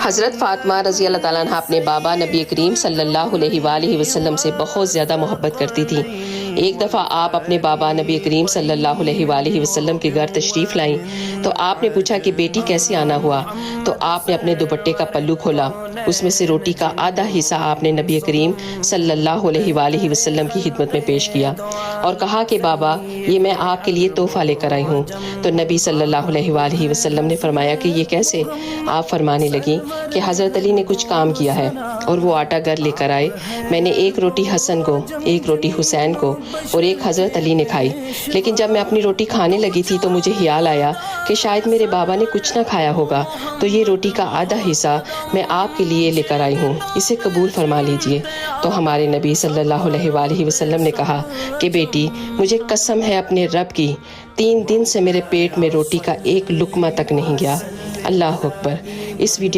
حضرت فاطمہ رضی اللہ تعالیٰ عنہ اپنے بابا نبی کریم صلی اللہ علیہ وآلہ وسلم سے بہت زیادہ محبت کرتی تھی۔ ایک دفعہ آپ اپنے بابا نبی کریم صلی اللہ علیہ وآلہ وسلم کے گھر تشریف لائیں تو آپ نے پوچھا کہ بیٹی کیسے آنا ہوا؟ تو آپ نے اپنے دوپٹے کا پلو کھولا، اس میں سے روٹی کا آدھا حصہ آپ نے نبی کریم صلی اللہ علیہ وآلہ وسلم کی خدمت میں پیش کیا اور کہا کہ بابا یہ میں آپ کے لیے تحفہ لے کر آئی ہوں۔ تو نبی صلی اللہ علیہ وآلہ وسلم نے فرمایا کہ یہ کیسے؟ آپ فرمانے لگیں کہ حضرت علی نے کچھ کام کیا ہے اور وہ آٹا گھر لے کر آئے، میں نے ایک روٹی حسن کو، ایک روٹی حسین کو اور ایک حضرت علی نے کھائی، لیکن جب میں اپنی روٹی کھانے لگی تھی تو مجھے خیال آیا کہ شاید میرے بابا نے کچھ نہ کھایا ہوگا، تو یہ روٹی کا آدھا حصہ میں آپ کے لیے لے کر آئی ہوں، اسے قبول فرما لیجئے۔ تو ہمارے نبی صلی اللہ علیہ وآلہ وسلم نے کہا کہ بیٹی مجھے قسم ہے اپنے رب کی، 3 دن سے میرے پیٹ میں روٹی کا ایک لقمہ تک نہیں گیا۔ اللہ اکبر۔ اس ویڈیو